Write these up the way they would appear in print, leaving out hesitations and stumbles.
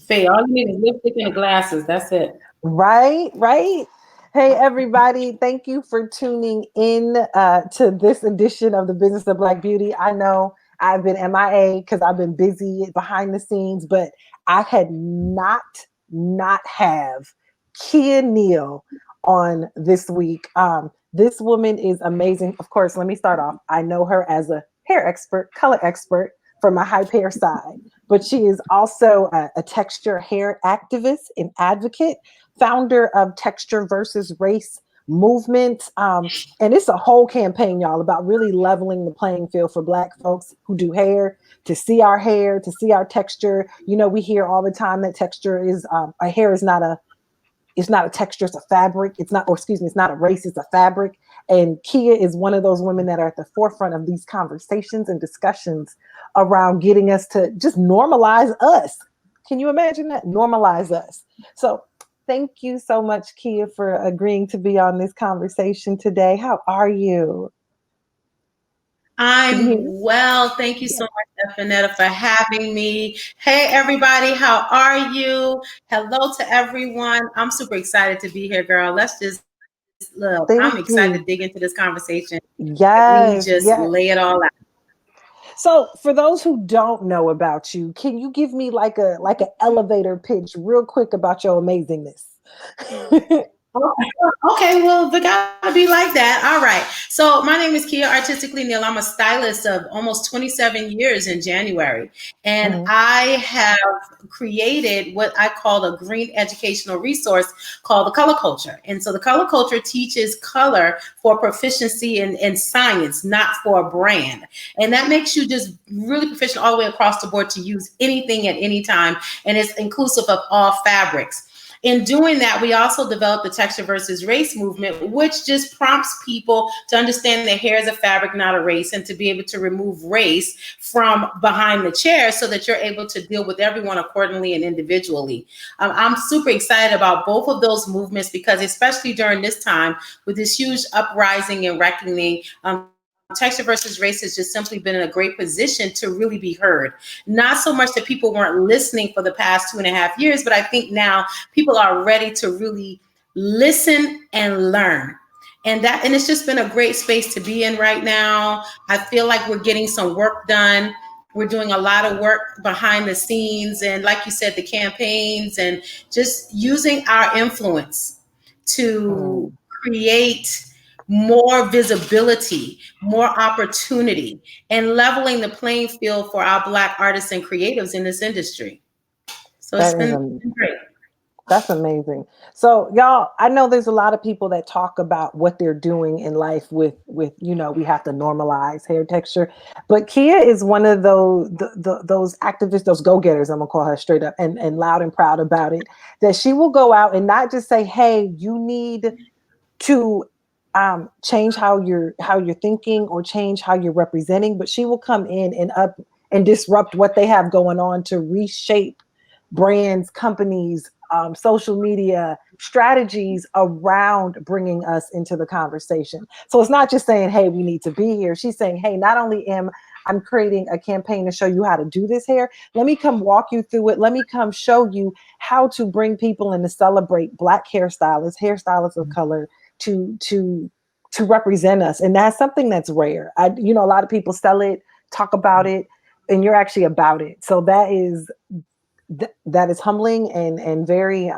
Faye, all you need is lipstick and the glasses. That's it. Right, right. Hey, everybody. Thank you for tuning in to this edition of the Business of Black Beauty. I know I've been MIA because I've been busy behind the scenes, but I had not have Keya Neal on this week. This woman is amazing. Of course, let me start off. I know her as a hair expert, color expert from my hype hair side, but she is also a texture hair activist and advocate, founder of Texture versus Race movement. And it's a whole campaign, y'all, about really leveling the playing field for Black folks who do hair, to see our texture. You know, we hear all the time that texture is a hair is not a it's not a texture, it's a fabric. It's not, or excuse me, it's not a race, it's a fabric. And Keya is one of those women that are at the forefront of these conversations and discussions around getting us to just normalize us. Can you imagine that? Normalize us. So thank you so much, Keya, for agreeing to be on this conversation today. How are you? Can you I'm hear me? well. Thank you so much, Stephenetta, for having me. Hey, everybody. How are you? Hello to everyone. I'm super excited to be here, girl. Let's just look. I'm excited to Thank dig into you. this conversation. We just Yes, lay it yes. all out. So, for those who don't know about you, can you give me like an elevator pitch real quick about your amazingness? Okay, well, we gotta be like that. All right. So my name is Keya Artistically Neal. I'm a stylist of almost 27 years in January. And Mhm. I have created what I call a green educational resource called the color culture. And so the color culture teaches color for proficiency in science, not for a brand. And that makes you just really proficient all the way across the board to use anything at any time. And it's inclusive of all fabrics. In doing that, we also developed the texture versus race movement, which just prompts people to understand that hair is a fabric, not a race, and to be able to remove race from behind the chair so that you're able to deal with everyone accordingly and individually. I'm super excited about both of those movements because, especially during this time, with this huge uprising and reckoning, Texture versus Race has just simply been in a great position to really be heard. Not so much that people weren't listening for the past 2.5 years, but I think now people are ready to really listen and learn. And it's just been a great space to be in right now. I feel like we're getting some work done. We're doing a lot of work behind the scenes, and like you said, the campaigns and just using our influence to Mm. create more visibility, more opportunity, and leveling the playing field for our Black artists and creatives in this industry. So it's That is been great. that's amazing. So y'all, I know there's a lot of people that talk about what they're doing in life with we have to normalize hair texture, but Keya is one of those activists, those go-getters, I'm gonna call her straight up and loud and proud about it, that she will go out and not just say, hey, you need to change how you're thinking or change how you're representing, but she will come in and up and disrupt what they have going on to reshape brands, companies, social media strategies around bringing us into the conversation. So it's not just saying, hey, we need to be here. She's saying, hey, not only am I'm creating a campaign to show you how to do this hair, let me come walk you through it. Let me come show you how to bring people in to celebrate Black hairstylists of color, to represent us. And that's something that's rare. A lot of people sell it, talk about it, and you're actually about it. So that is humbling and very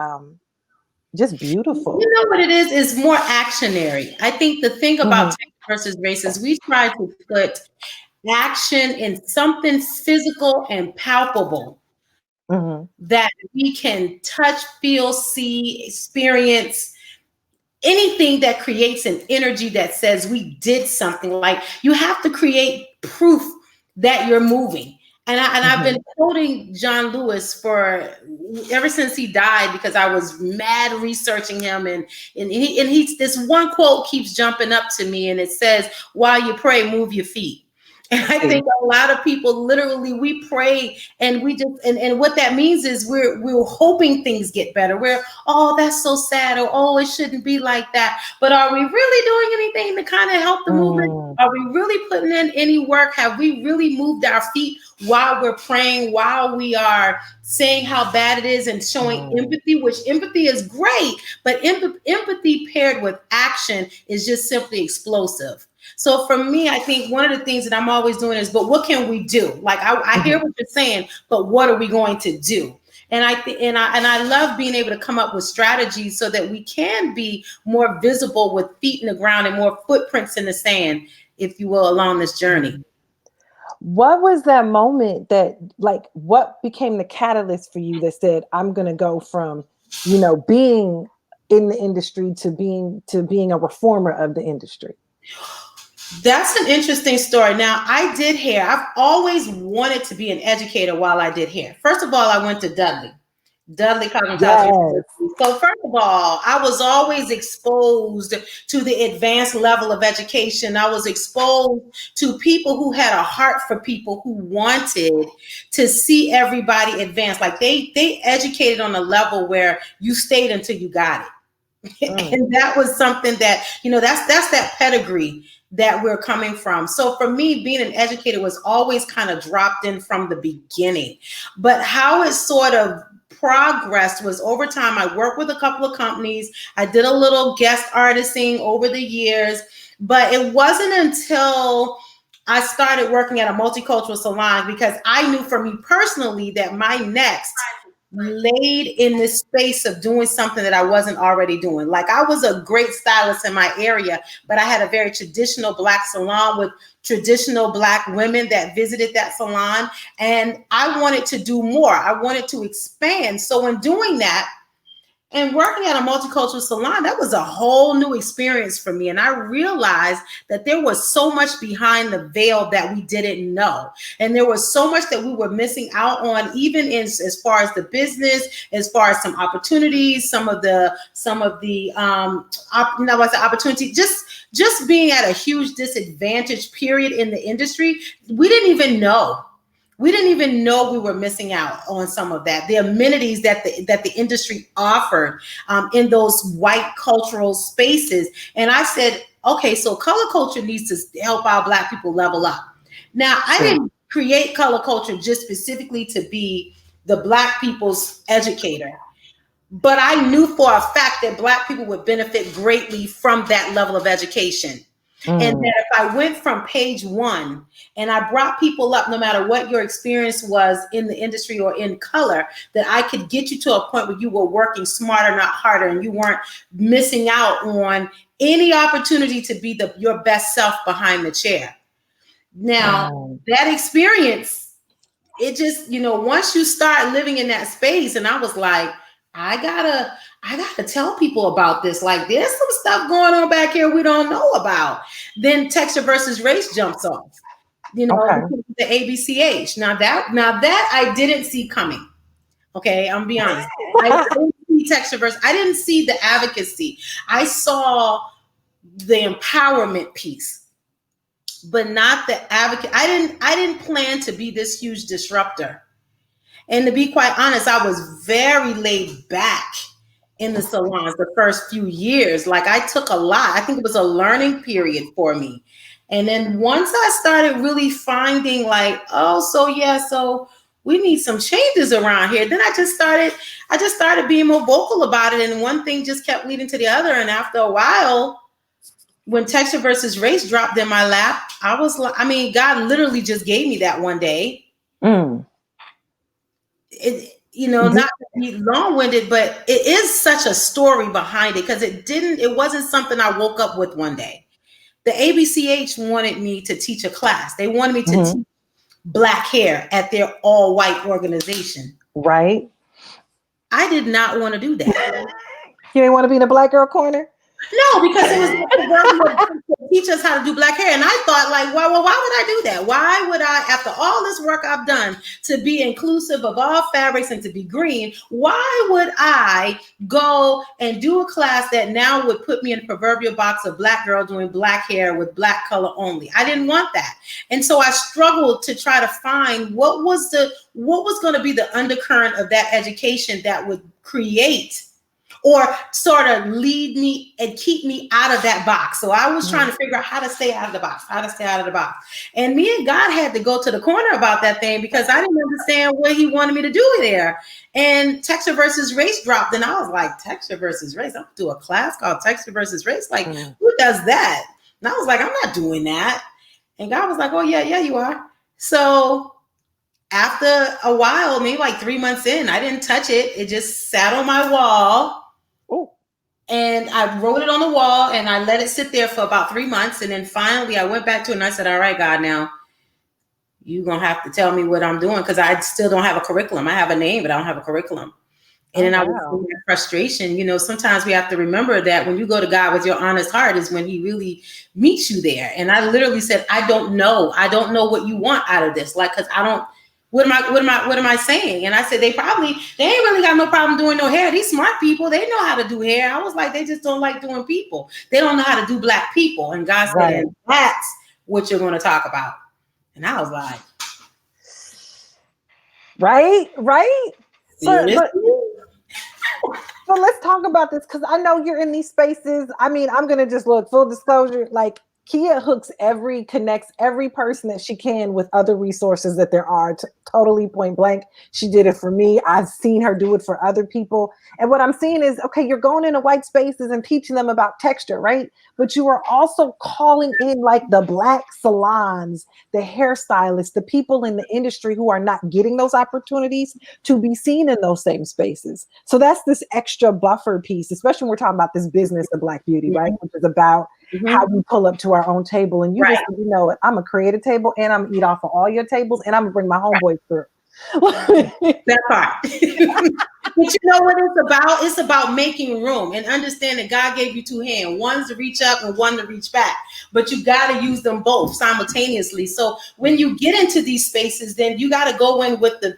just beautiful. You know what it is? It's more actionary. I think the thing about Hmm. Texas versus race is we try to put action in something physical and palpable Hmm. that we can touch, feel, see, experience, anything that creates an energy that says we did something. Like you have to create proof that you're moving. I've been Hmm. quoting John Lewis for ever since he died because I was mad researching him, and he's this one quote keeps jumping up to me, and it says, while you pray, move your feet. And I See. think a lot of people literally we pray and we just and what that means is we're hoping things get better. We're, oh, that's so sad, or oh, it shouldn't be like that. But are we really doing anything to kind of help the movement Are we really putting in any work? Have we really moved our feet while we're praying, while we are saying how bad it is and showing empathy, which empathy is great, but empathy paired with action is just simply explosive. So for me, I think one of the things that I'm always doing is, but what can we do? Like I hear what you're saying, but what are we going to do? And I love being able to come up with strategies so that we can be more visible with feet in the ground and more footprints in the sand, if you will, along this journey. What was that moment that, like, what became the catalyst for you that said, I'm going to go from, being in the industry to being a reformer of the industry? That's an interesting story. Now, I did hair. I've always wanted to be an educator while I did hair. First of all, I went to Dudley Cosmetology. Yes. So first of all, I was always exposed to the advanced level of education. I was exposed to people who had a heart for people who wanted to see everybody advance. Like they educated on a level where you stayed until you got it. And that was something that, that's that pedigree that we're coming from. So for me, being an educator was always kind of dropped in from the beginning. But how it sort of progressed was over time. I worked with a couple of companies. I did a little guest artisting over the years, but it wasn't until I started working at a multicultural salon, because I knew for me personally that my next laid in this space of doing something that I wasn't already doing. Like I was a great stylist in my area, but I had a very traditional Black salon with traditional Black women that visited that salon. And I wanted to do more. I wanted to expand. So in doing that, and working at a multicultural salon, that was a whole new experience for me. And I realized that there was so much behind the veil that we didn't know. And there was so much that we were missing out on, even as far as the business, as far as some opportunities, some of the opportunity, just being at a huge disadvantage period in the industry. We didn't even know. We didn't even know we were missing out on some of that, the amenities that the industry offered in those white cultural spaces. And I said, okay, so color culture needs to help our Black people level up. Now, I didn't create color culture just specifically to be the Black people's educator, but I knew for a fact that Black people would benefit greatly from that level of education. And that if I went from page one and I brought people up, no matter what your experience was in the industry or in color, that I could get you to a point where you were working smarter, not harder, and you weren't missing out on any opportunity to be your best self behind the chair. Now, that experience, it just, once you start living in that space, and I was like, I gotta tell people about this. Like, there's some stuff going on back here we don't know about. Then texture versus race jumps off, the ABCH. Now that I didn't see coming. Okay, I'm gonna be honest. I didn't see texture versus. I didn't see the advocacy. I saw the empowerment piece, but not the advocate. I didn't plan to be this huge disruptor. And to be quite honest, I was very laid back in the salons the first few years. Like I took a lot. I think it was a learning period for me. And then once I started really finding like, so we need some changes around here. Then I just started being more vocal about it. And one thing just kept leading to the other. And after a while, when texture versus race dropped in my lap, I was like, God literally just gave me that one day. Not to be long-winded, but it is such a story behind it, because it wasn't something I woke up with one day. The ABCH wanted me to teach a class. They wanted me to teach Black hair at their all-white organization. Right. I did not want to do that. You didn't want to be in a Black girl corner? No, because it was to teach us how to do Black hair. And I thought, like, why would I do that? Why would I, after all this work I've done to be inclusive of all fabrics and to be green, why would I go and do a class that now would put me in a proverbial box of Black girl doing Black hair with Black color only? I didn't want that. And so I struggled to try to find what was going to be the undercurrent of that education that would create or sort of lead me and keep me out of that box. So I was trying to figure out how to stay out of the box, And me and God had to go to the corner about that thing because I didn't understand what he wanted me to do there. And texture versus race dropped. And I was like, texture versus race? I'm gonna do a class called texture versus race. Like, who does that? And I was like, I'm not doing that. And God was like, oh, yeah, you are. So after a while, maybe like 3 months in, I didn't touch it. It just sat on my wall. Ooh. And I wrote it on the wall and I let it sit there for about 3 months. And then finally I went back to it and I said, all right, God, now you're going to have to tell me what I'm doing because I still don't have a curriculum. I have a name, but I don't have a curriculum. And then I was feeling that frustration. You know, sometimes we have to remember that when you go to God with your honest heart is when he really meets you there. And I literally said, I don't know. I don't know what you want out of this. Like, cause I don't, what am I saying? And I said, they ain't really got no problem doing no hair. These smart people, they know how to do hair. I was like, they just don't like doing people. They don't know how to do Black people. And God said, and that's what you're going to talk about. And I was like, right. But let's talk about this because I know you're in these spaces. I mean, I'm going to just look, full disclosure, like Keya connects every person that she can with other resources that there are, totally point blank. She did it for me. I've seen her do it for other people. And what I'm seeing is, okay, you're going into white spaces and teaching them about texture, right? But you are also calling in like the Black salons, the hairstylists, the people in the industry who are not getting those opportunities to be seen in those same spaces. So that's this extra buffer piece, especially when we're talking about this business of Black beauty, right? Which is about how we pull up to our own table. And you just, you know, I'm gonna create a table and I'm gonna eat off of all your tables and I'm gonna bring my homeboys through. That part. But you know what it's about? It's about making room and understand that God gave you two hands, one to reach up and one to reach back. But you got to use them both simultaneously. So when you get into these spaces, then you got to go in with the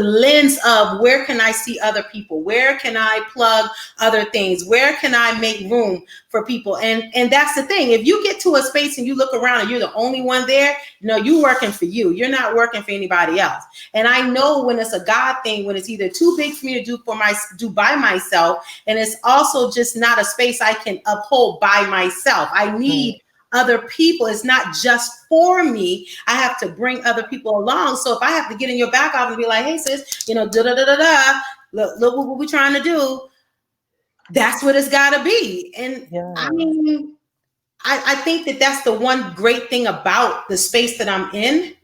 lens of where can I see other people? Where can I plug other things? Where can I make room for people? And that's the thing. If you get to a space and you look around and you're the only one there, no, you're working for you. You're not working for anybody else. And I know when it's a God thing, when it's either too big for me to do by myself, and it's also just not a space I can uphold by myself. I need other people. It's not just for me. I have to bring other people along. So if I have to get in your back office and be like, hey sis, you know, look what we're trying to do. That's what it's got to be. And I mean, I think that that's the one great thing about the space that I'm in,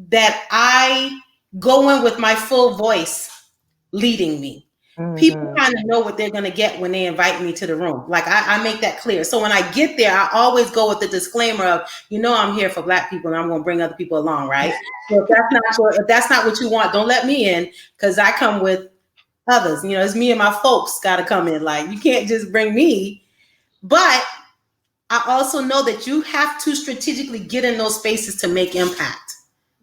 that I go in with my full voice leading me. People kind of know what they're going to get when they invite me to the room. Like I make that clear. So when I get there, I always go with the disclaimer of, you know, I'm here for Black people and I'm going to bring other people along, right? So if that's not what you want, don't let me in, because I come with others. You know, it's me and my folks got to come in. Like, you can't just bring me. But I also know that you have to strategically get in those spaces to make impact.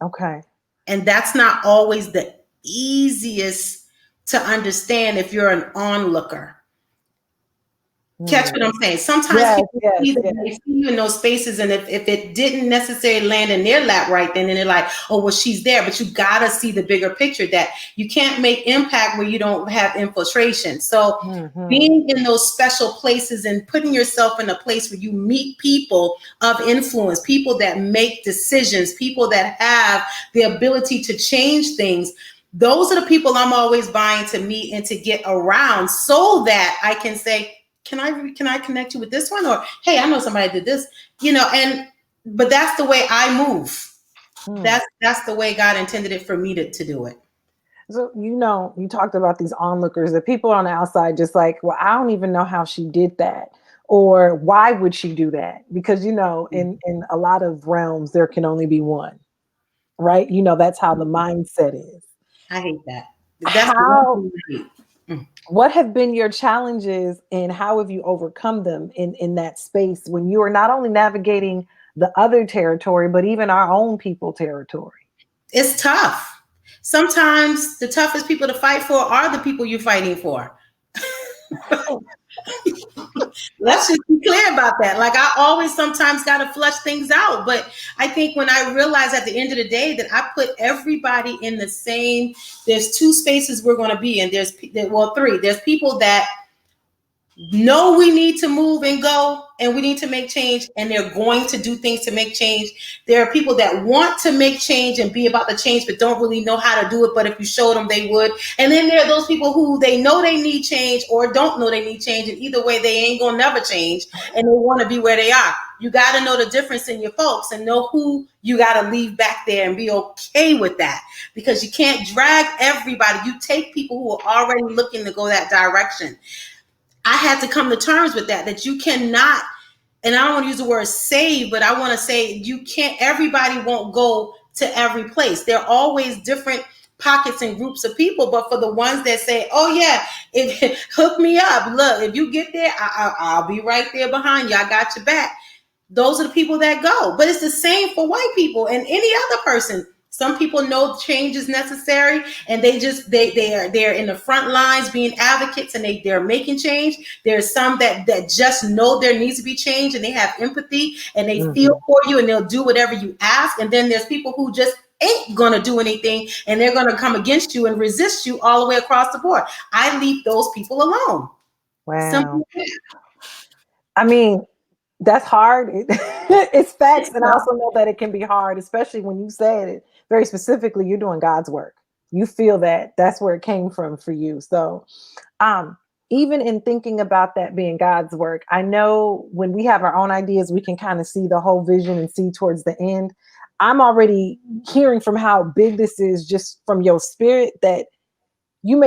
Okay. And that's not always the easiest to understand if you're an onlooker. Catch what I'm saying? Sometimes people see you in those spaces, and if it didn't necessarily land in their lap right then, and they're like, oh, well, she's there. But you got to see the bigger picture, that you can't make impact where you don't have infiltration. So being in those special places and putting yourself in a place where you meet people of influence, people that make decisions, people that have the ability to change things, those are the people I'm always buying to meet and to get around, so that I can say, can I connect you with this one? Or, hey, I know somebody did this, you know, but that's the way I move. That's the way God intended it for me to do it. So, you know, you talked about these onlookers, that people on the outside just like, well, I don't even know how she did that. Or why would she do that? Because, you know, in a lot of realms, there can only be one, right? You know, that's how the mindset is. I hate that. What have been your challenges and how have you overcome them in that space when you are not only navigating the other territory, but even our own people territory? It's tough. Sometimes the toughest people to fight for are the people you're fighting for. Let's just be clear about that. Like I always sometimes got to flush things out. But I think when I realize at the end of the day that I put everybody in the same, there's two spaces we're going to be in. Well, three. There's people that know we need to move and go and we need to make change, and they're going to do things to make change. There are people that want to make change and be about the change but don't really know how to do it, but if you showed them they would. And then there are those people who they know they need change or don't know they need change, and either way they ain't gonna never change and they want to be where they are. You got to know the difference in your folks and know who you got to leave back there and be okay with that, because you can't drag everybody. You take people who are already looking to go that direction. I had to come to terms with that you cannot, and I don't want to use the word save, but I want to say you can't, everybody won't go to every place. There are always different pockets and groups of people, but for the ones that say, oh yeah, hook me up. Look, if you get there, I'll be right there behind you. I got your back. Those are the people that go. But it's the same for white people and any other person. Some people know change is necessary, and they're in the front lines being advocates, and they're making change. There's some that just know there needs to be change, and they have empathy and they feel for you, and they'll do whatever you ask. And then there's people who just ain't gonna do anything, and they're gonna come against you and resist you all the way across the board. I leave those people alone. Wow. I mean, that's hard. It's facts. And I also know that it can be hard, especially when you said it very specifically, you're doing God's work. You feel that that's where it came from for you. So even in thinking about that being God's work, I know when we have our own ideas, we can kind of see the whole vision and see towards the end. I'm already hearing from how big this is just from your spirit that you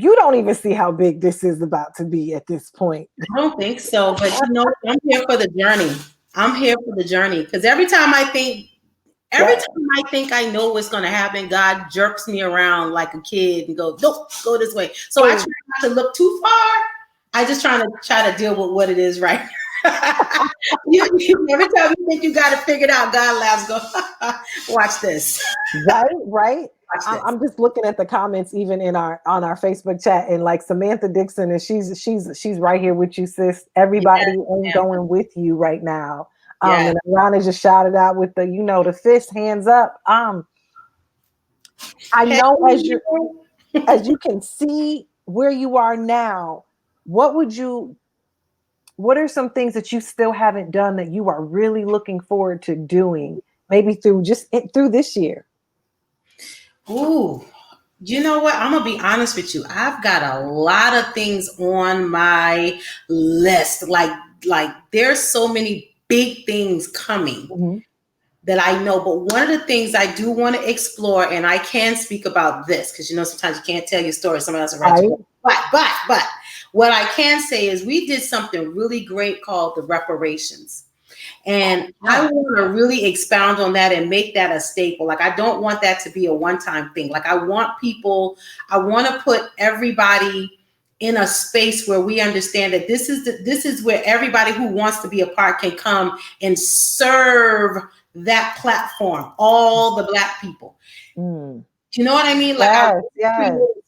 don't even see how big this is about to be at this point. I don't think so, but I'm here for the journey. I'm here for the journey, because every time I think I know what's going to happen, God jerks me around like a kid and goes, nope, go this way. So I try not to look too far. I just try to deal with what it is right now. Every time you think you got it figured out, God laughs, go, watch this. Right. I'm just looking at the comments even on our Facebook chat, and like Samantha Dixon, and she's right here with you, sis. Everybody ain't going with you right now. And Rana just shouted out with the fist, hands up. I know as you can see where you are now, what are some things that you still haven't done that you are really looking forward to doing, maybe through this year? Ooh, you know what? I'm gonna be honest with you. I've got a lot of things on my list. Like there's so many big things coming that I know. But one of the things I do want to explore, and I can speak about this because sometimes you can't tell your story, someone else will write you. But what I can say is we did something really great called the reparations. And I want to really expound on that and make that a staple. Like, I don't want that to be a one-time thing. Like, I want to put everybody in a space where we understand that this is where everybody who wants to be a part can come and serve that platform, all the Black people. Do you know what I mean? Like,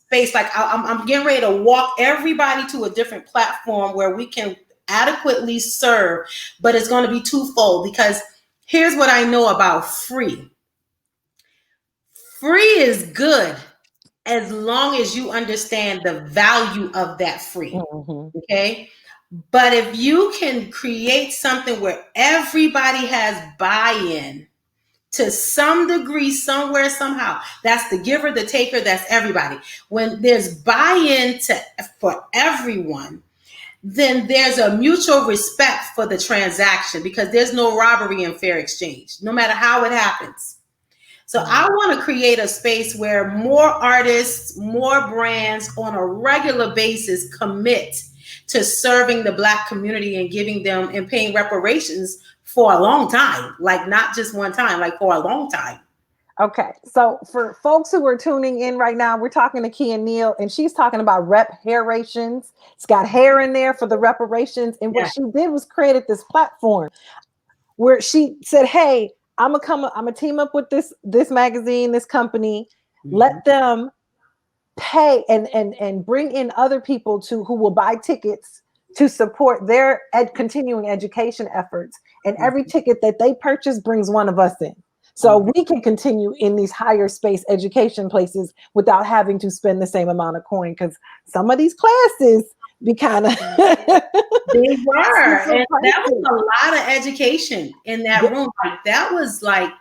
space. Like, I'm getting ready to walk everybody to a different platform where we can adequately serve, but it's going to be twofold, because here's what I know about free. Free is good as long as you understand the value of that free. Okay. But if you can create something where everybody has buy-in to some degree, somewhere, somehow, that's the giver, the taker, that's everybody. When there's buy-in for everyone, then there's a mutual respect for the transaction, because there's no robbery in fair exchange, no matter how it happens. So I want to create a space where more artists, more brands on a regular basis commit to serving the Black community and giving them and paying reparations for a long time, like not just one time, like for a long time. Okay, so for folks who are tuning in right now, we're talking to Keya Neal, and she's talking about Hair Rations. It's got hair in there for the reparations, and what she did was created this platform where she said, "Hey, I'm gonna team up with this magazine, this company, let them pay and bring in other people who will buy tickets to support their continuing education efforts. And every ticket that they purchase brings one of us in. So we can continue in these higher space education places without having to spend the same amount of coin, because some of these classes be kind of they were, and that was a lot of education in that room. Like that was like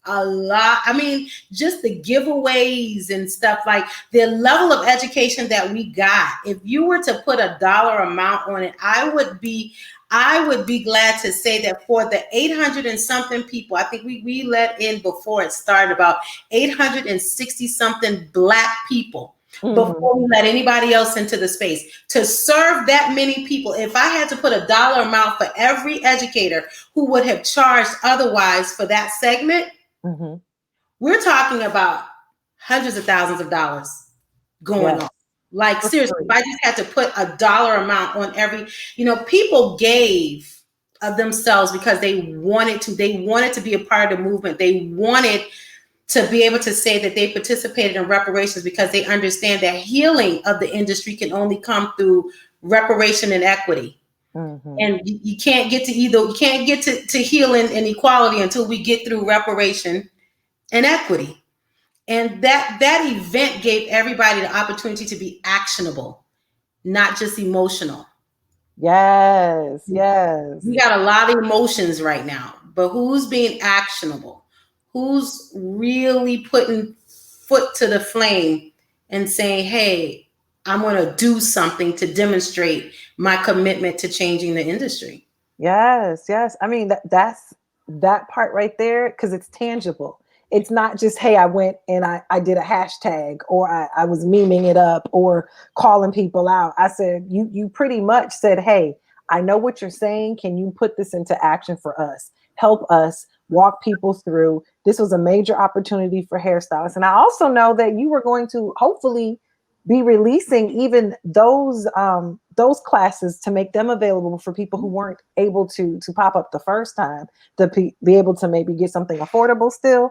a lot. I mean, just the giveaways and stuff, like the level of education that we got. If you were to put a dollar amount on it, I would be glad to say that for the 800 and something people, I think we let in before it started about 860 something Black people before we let anybody else into the space. To serve that many people, if I had to put a dollar amount for every educator who would have charged otherwise for that segment, we're talking about hundreds of thousands of dollars going on. Like seriously, if I just had to put a dollar amount on every, people gave of themselves because they wanted to be a part of the movement. They wanted to be able to say that they participated in reparations because they understand that healing of the industry can only come through reparation and equity. And you can't get to to healing and equality until we get through reparation and equity. And that event gave everybody the opportunity to be actionable, not just emotional. Yes. We got a lot of emotions right now, but who's being actionable? Who's really putting foot to the flame and saying, hey, I'm going to do something to demonstrate my commitment to changing the industry? Yes. I mean, that's that part right there, because it's tangible. It's not just, hey, I went and I did a hashtag, or I was memeing it up or calling people out. I said, you pretty much said, hey, I know what you're saying. Can you put this into action for us? Help us walk people through. This was a major opportunity for hairstylists. And I also know that you were going to hopefully be releasing even those classes to make them available for people who weren't able to pop up the first time, to be able to maybe get something affordable still.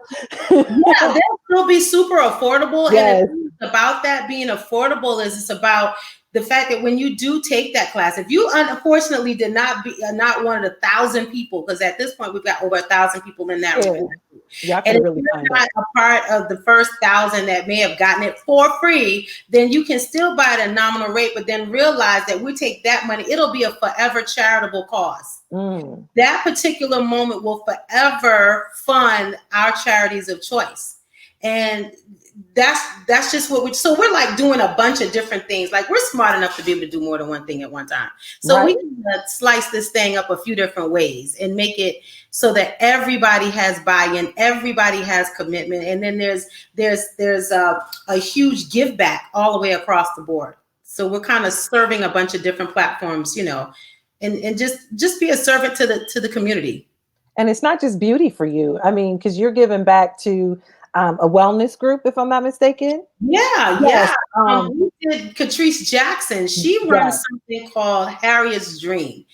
Yeah, they'll still be super affordable. Yes. And it's about that being affordable is it's about the fact that when you do take that class, if you unfortunately did not one of the 1,000 people, because at this point we've got over 1,000 people in that report. And if you're not a part of the first 1,000 that may have gotten it for free, then you can still buy it at a nominal rate, but then realize that we take that money, it'll be a forever charitable cause. That particular moment will forever fund our charities of choice. And that's just what we're like doing a bunch of different things. Like we're smart enough to be able to do more than one thing at one time. So we can slice this thing up a few different ways and make it so that everybody has buy-in, everybody has commitment. And then there's a huge give back all the way across the board. So we're kind of serving a bunch of different platforms, and just be a servant to the community. And it's not just beauty for you. I mean, because you're giving back to a wellness group, if I'm not mistaken. Yeah. We did Catrice Jackson. She runs something called Harriet's Dream.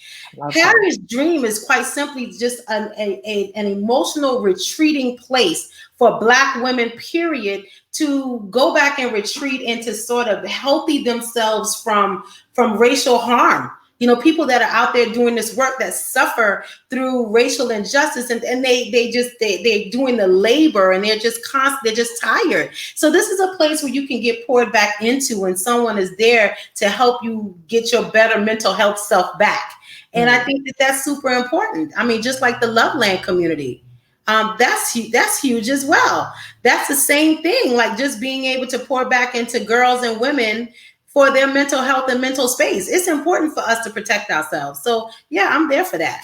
Harriet's Dream is quite simply just an emotional retreating place for Black women, period, to go back and retreat into sort of healthy themselves from racial harm. People that are out there doing this work that suffer through racial injustice, and they're doing the labor, and they're just tired. So this is a place where you can get poured back into when someone is there to help you get your better mental health self back. And I think that's super important. I mean, just like the Loveland community, that's huge as well. That's the same thing, like just being able to pour back into girls and women for their mental health and mental space. It's important for us to protect ourselves. So yeah, I'm there for that.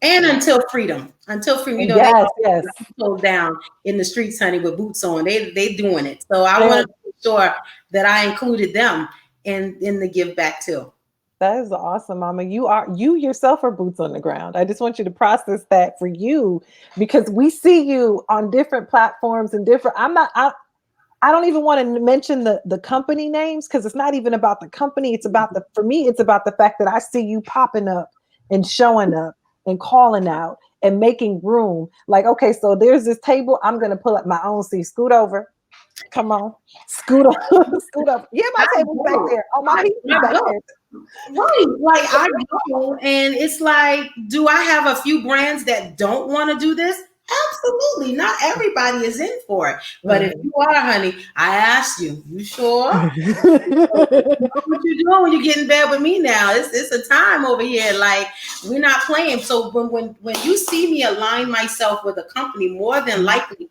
And until freedom, they go down in the streets, honey, with boots on. They doing it. So I want to make sure that I included them in the give back too. That is awesome, Mama. You yourself are boots on the ground. I just want you to process that for you, because we see you on different platforms and different. I don't even want to mention the company names, because it's not even about the company. It's about for me, it's about the fact that I see you popping up and showing up and calling out and making room. Like, okay, so there's this table. I'm going to pull up my own seat, scoot over. Come on. Scoot up. Scoot up. Yeah, my table's back there. Oh, my pizza's back there. Right. Like I go and it's like, do I have a few brands that don't want to do this? Absolutely. Not everybody is in for it. But if you are, honey, I asked you, you sure? What you doing when you get in bed with me now? It's a time over here. Like we're not playing. So when you see me align myself with a company, more than likely,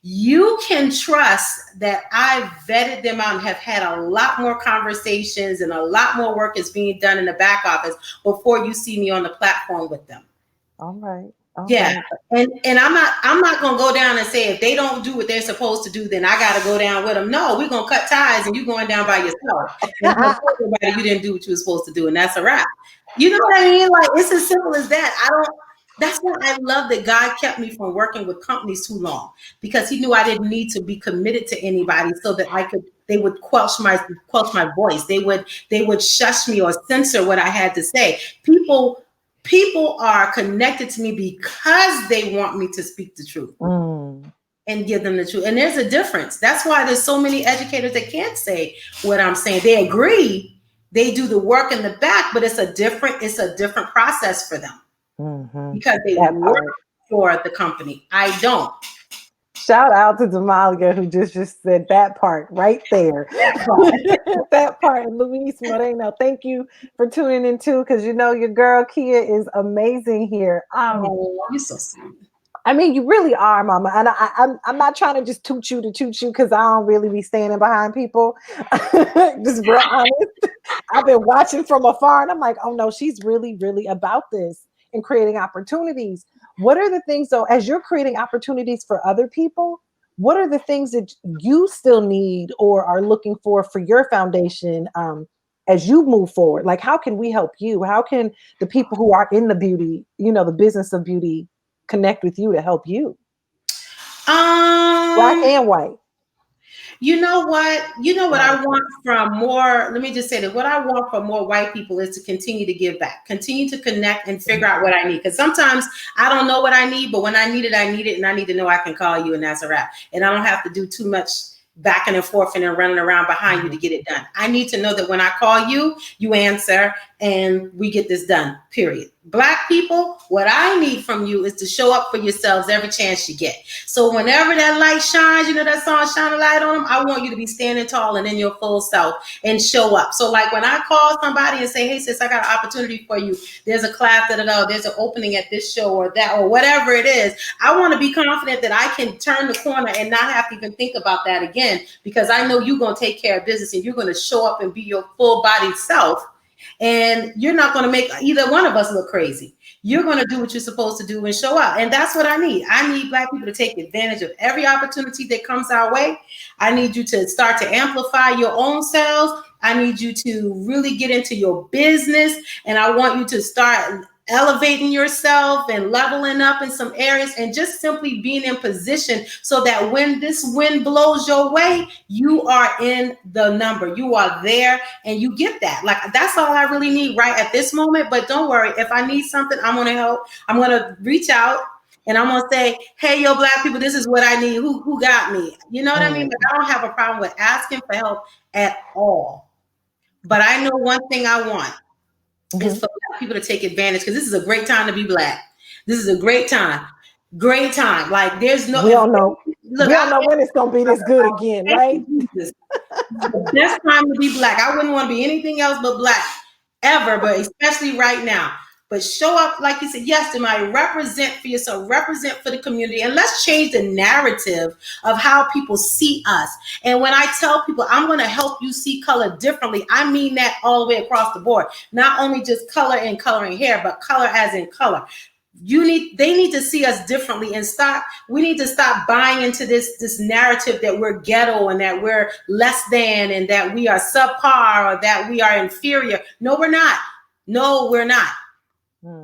you can trust that I've vetted them out and have had a lot more conversations and a lot more work is being done in the back office before you see me on the platform with them. All right. Yeah. And I'm not gonna go down and say if they don't do what they're supposed to do, then I gotta go down with them. No, we're gonna cut ties and you going down by yourself. And everybody, you didn't do what you were supposed to do, and that's a wrap. You know what I mean? Like it's as simple as that. That's why I love that God kept me from working with companies too long, because he knew I didn't need to be committed to anybody so that they would quench my voice. They would shush me or censor what I had to say. People are connected to me because they want me to speak the truth and give them the truth. And there's a difference. That's why there's so many educators that can't say what I'm saying. They agree, they do the work in the back, but it's a different process for them. Because they work for the company. I don't. Shout out to Damalia who just said that part right there. That part. And Luis Moreno, thank you for tuning in too, because you know your girl Keya is amazing here. You're so sweet. I mean, you really are, Mama. And I'm not trying to just toot you because I don't really be standing behind people. Just real honest. I've been watching from afar and I'm like, oh no, she's really, really about this and creating opportunities. What are the things though, as you're creating opportunities for other people, what are the things that you still need or are looking for your foundation as you move forward? Like, how can we help you? How can the people who are in the beauty, the business of beauty, connect with you to help you? Black and white. You know what I want from more, let me just say that what I want from more white people is to continue to give back, continue to connect and figure out what I need. Because sometimes I don't know what I need, but when I need it, and I need to know I can call you and that's a wrap. And I don't have to do too much back and forth and running around behind you to get it done. I need to know that when I call you, you answer and we get this done, period. Black people, what I need from you is to show up for yourselves every chance you get. So whenever that light shines, that song, Shine a Light on Them, I want you to be standing tall and in your full self and show up. So like when I call somebody and say, hey sis, I got an opportunity for you. There's a class, there's an opening at this show or that, or whatever it is. I want to be confident that I can turn the corner and not have to even think about that again, because I know you're going to take care of business and you're going to show up and be your full body self. And you're not going to make either one of us look crazy. You're going to do what you're supposed to do and show up. And that's what I need. I need Black people to take advantage of every opportunity that comes our way. I need you to start to amplify your own selves. I need you to really get into your business. And I want you to start elevating yourself and leveling up in some areas and just simply being in position so that when this wind blows your way, you are in the number. You are there and you get that. Like, that's all I really need right at this moment. But don't worry, if I need something, I'm going to help. I'm going to reach out and I'm going to say, hey, yo, Black people, this is what I need. Who got me? You know what I mean? But I don't have a problem with asking for help at all. But I know one thing I want. Is for Black people to take advantage, because this is a great time to be Black. This is a great time. Great time. Like there's no. We don't know. Look, we don't know when it's gonna be this good again, right? This is the best time to be Black. I wouldn't want to be anything else but Black ever, but especially right now. But show up, like you said, yes, to my represent for yourself, represent for the community, and let's change the narrative of how people see us. And when I tell people I'm going to help you see color differently, I mean that all the way across the board. Not only just color and coloring hair, but color as in color. They need to see us differently and we need to stop buying into this narrative that we're ghetto and that we're less than and that we are subpar or that we are inferior. No, we're not. No, we're not.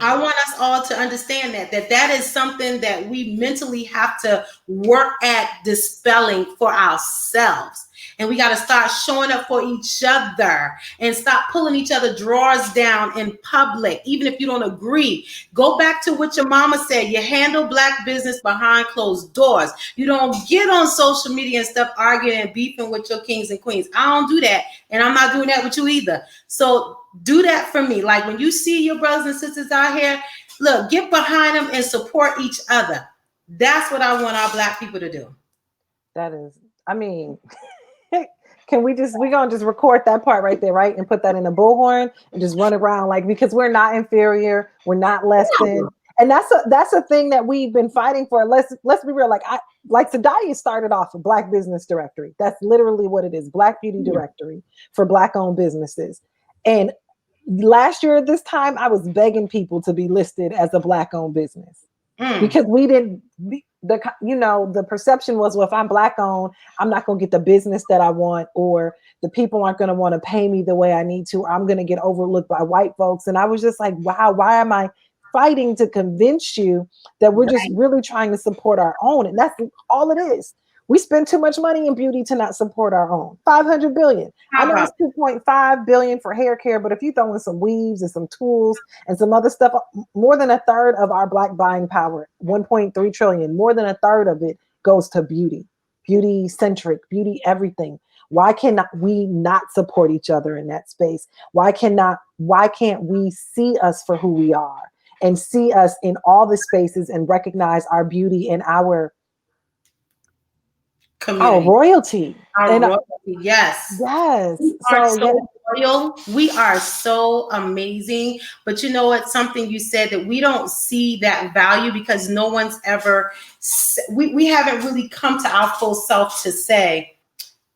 I want us all to understand that is something that we mentally have to work at dispelling for ourselves. And we got to start showing up for each other and stop pulling each other drawers down in public, even if you don't agree. Go back to what your mama said. You handle Black business behind closed doors. You don't get on social media and stuff arguing and beefing with your kings and queens. I don't do that. And I'm not doing that with you either. So do that for me. Like when you see your brothers and sisters out here, look, get behind them and support each other. That's what I want our Black people to do. That is, I mean, we're gonna just record that part right there, right? And put that in a bullhorn and just run around like, because we're not inferior, we're not less than. And that's a thing that we've been fighting for. Let's be real. Like Sadaia started off a Black business directory. That's literally what it is. Black beauty directory for Black owned businesses. And last year at this time, I was begging people to be listed as a Black owned business because the perception was, well, if I'm Black owned, I'm not going to get the business that I want, or the people aren't going to want to pay me the way I need to. I'm going to get overlooked by white folks. And I was just like, wow, why am I fighting to convince you that we're just really trying to support our own? And that's all it is. We spend too much money in beauty to not support our own. 500 billion. I know it's 2.5 billion for hair care, but if you throw in some weaves and some tools and some other stuff, more than a third of our Black buying power, 1.3 trillion, more than a third of it goes to beauty centric, beauty everything. Why cannot we not support each other in that space? Why can't we see us for who we are and see us in all the spaces and recognize our beauty and our community, royalty, royalty. Yes. We are so loyal. We are so amazing. But you know what? Something you said, that we don't see that value because no one's ever. We haven't really come to our full self to say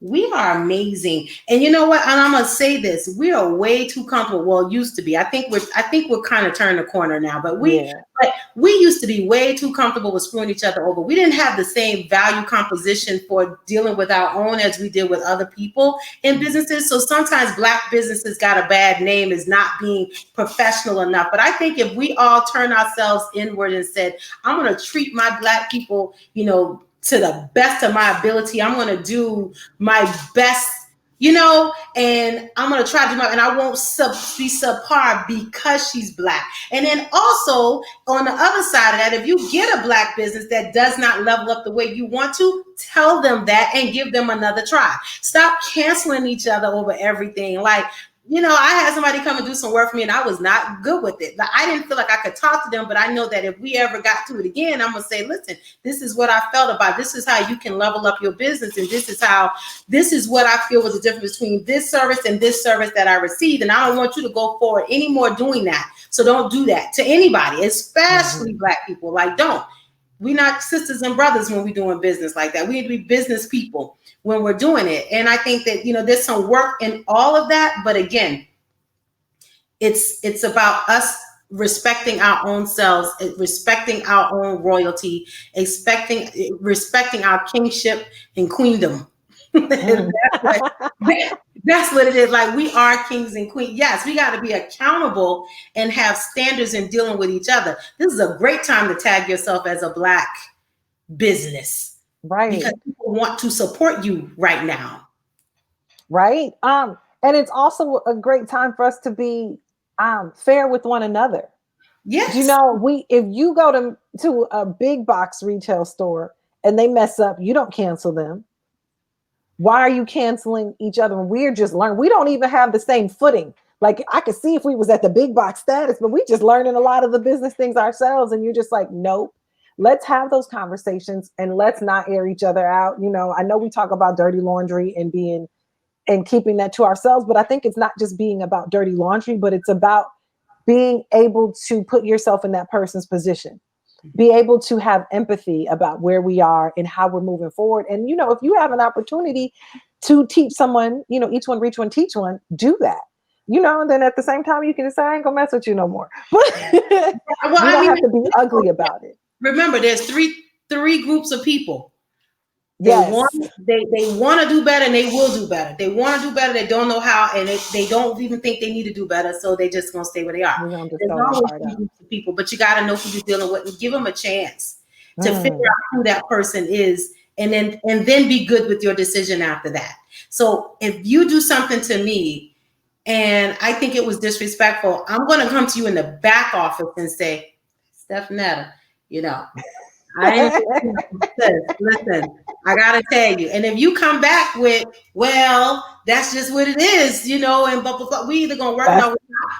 we are amazing. And you know what? And I'm gonna say this: we are way too comfortable. Well, used to be. I think we're kind of turning the corner now. But we used to be way too comfortable with screwing each other over. We didn't have the same value composition for dealing with our own as we did with other people in businesses. So sometimes Black businesses got a bad name as not being professional enough. But I think if we all turn ourselves inward and said, I'm gonna treat my Black people, to the best of my ability. I'm going to do my best, and I'm going to try to do and I won't be subpar because she's Black. And then also on the other side of that, if you get a Black business that does not level up the way you want to, tell them that and give them another try. Stop canceling each other over everything. Like, I had somebody come and do some work for me and I was not good with it. Like, I didn't feel like I could talk to them, but I know that if we ever got to it again, I'm going to say, listen, this is what I felt about. This is how you can level up your business. And this is what I feel was the difference between this service and this service that I received. And I don't want you to go forward anymore doing that. So don't do that to anybody, especially Black people. Like, don't. We're not sisters and brothers when we're doing business like that. We need to be business people when we're doing it. And I think that, there's some work in all of that. But again, it's about us respecting our own selves, respecting our own royalty, respecting our kingship and queendom. That's what it is. Like, we are kings and queens. Yes, we got to be accountable and have standards in dealing with each other. This is a great time to tag yourself as a Black business, right? Because people want to support you right now, right? And it's also a great time for us to be fair with one another. Yes. If you go to a big box retail store and they mess up, you don't cancel them. Why are you canceling each other? We're just learning. We don't even have the same footing. Like, I could see if we was at the big box status, but we just learning a lot of the business things ourselves. And you're just like, nope, let's have those conversations and let's not air each other out. I know we talk about dirty laundry and keeping that to ourselves, but I think it's not just being about dirty laundry, but it's about being able to put yourself in that person's position. Be able to have empathy about where we are and how we're moving forward. And, if you have an opportunity to teach someone, each one, reach one, teach one, do that, and then at the same time, you can say, I ain't gonna mess with you no more. But you don't have to be ugly about it. Remember, there's three groups of people. Yes. They want to do better and they will do better. They want to do better. They don't know how, and they don't even think they need to do better. So they just going to stay where they are. There's always three groups of people, but you got to know who you're dealing with and give them a chance to figure out who that person is and then be good with your decision after that. So if you do something to me and I think it was disrespectful, I'm going to come to you in the back office and say, Stephenetta, you know, I listen, I gotta tell you. And if you come back with, well, that's just what it is, you know, and but we either gonna work it out.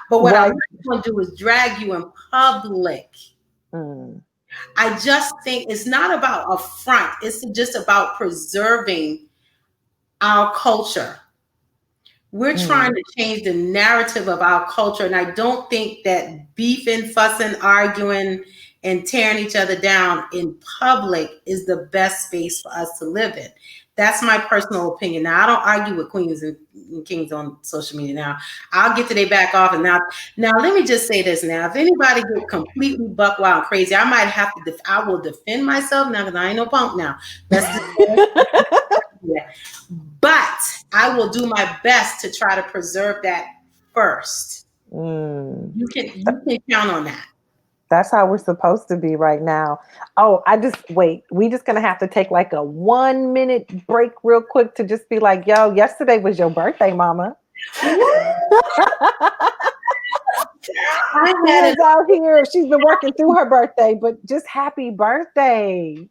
But what I'm not gonna do is drag you in public. I just think it's not about a front, it's just about preserving our culture. We're trying to change the narrative of our culture. And I don't think that beefing, fussing, arguing, and tearing each other down in public is the best space for us to live in. That's my personal opinion. Now, I don't argue with queens and kings on social media now. I'll get to their back off. And now let me just say this now. If anybody get completely buck wild and crazy, I might have to, I will defend myself now because I ain't no punk now. That's yeah. But I will do my best to try to preserve that first. You can count on that. That's how we're supposed to be right now. Oh, we just gonna have to take like a 1 minute break real quick to just be like, yo, yesterday was your birthday, mama. She's out here. She's been working through her birthday, but just happy birthday.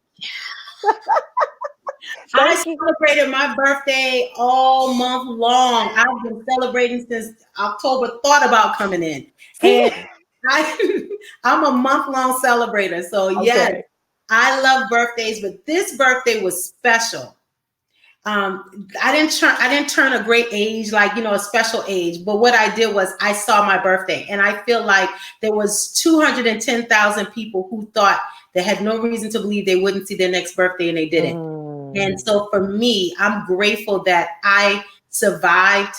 I celebrated my birthday all month long. I've been celebrating since October, thought about coming in. And I'm a month-long celebrator. So yes, I love birthdays, but this birthday was special. I didn't turn a great age, like, you know, a special age, but what I did was I saw my birthday, and I feel like there was 210,000 people who thought they had no reason to believe they wouldn't see their next birthday, and they didn't. And so for me, I'm grateful that I survived,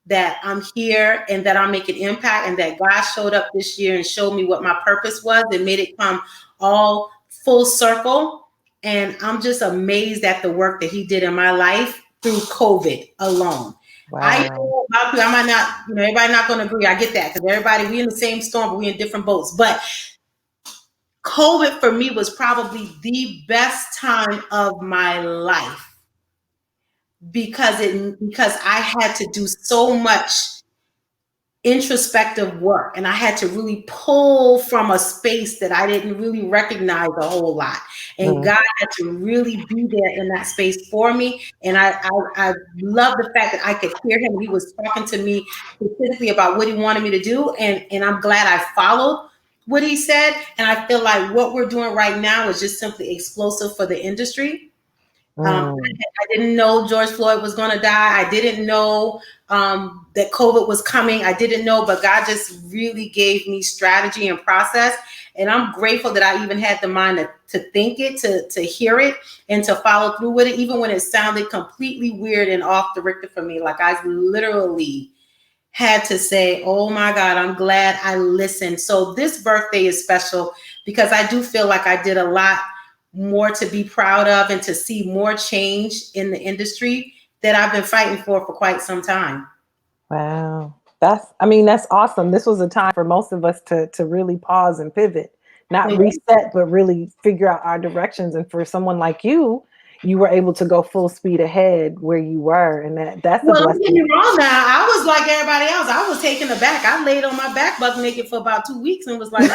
that I'm here, and that I make an impact, and that God showed up this year and showed me what my purpose was and made it come all full circle. And I'm just amazed at the work that he did in my life through COVID alone. Wow. I know about you, I might not, you know, everybody not going to agree. I get that because everybody, we in the same storm, but we in different boats. But COVID for me was probably the best time of my life because I had to do so much introspective work, and I had to really pull from a space that I didn't really recognize a whole lot, and God had to really be there in that space for me. And I love the fact that I could hear him. He was talking to me specifically about what he wanted me to do, and I'm glad I followed what he said. And I feel like what we're doing right now is just simply explosive for the industry. I didn't know George Floyd was going to die. I didn't know that COVID was coming. I didn't know, but God just really gave me strategy and process. And I'm grateful that I even had the mind to think it, to hear it, and to follow through with it, even when it sounded completely weird and off the Richter for me. Like I literally had to say, oh my God, I'm glad I listened. So this birthday is special because I do feel like I did a lot more to be proud of and to see more change in the industry that I've been fighting for quite some time. Wow. That's awesome. This was a time for most of us to really pause and pivot, not reset, but really figure out our directions. And for someone like you, you were able to go full speed ahead where you were. And that's a blessing. Don't get me wrong now. I was like everybody else. I was taken aback. I laid on my back buck naked for about 2 weeks and was like,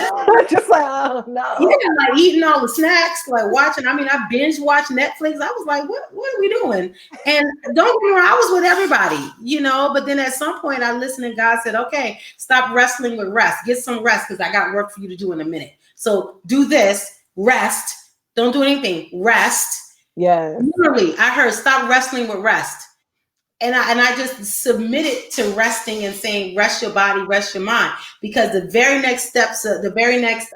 just like, oh no. Yeah, like eating all the snacks, like watching. I mean, I binge watched Netflix. I was like, what are we doing? And don't get me wrong, I was with everybody, you know, but then at some point I listened and God said, okay, stop wrestling with rest. Get some rest because I got work for you to do in a minute. So do this, rest. Don't do anything, rest. Yes. Literally, I heard stop wrestling with rest. And I just submitted to resting and saying, rest your body, rest your mind, because the very next steps, the very next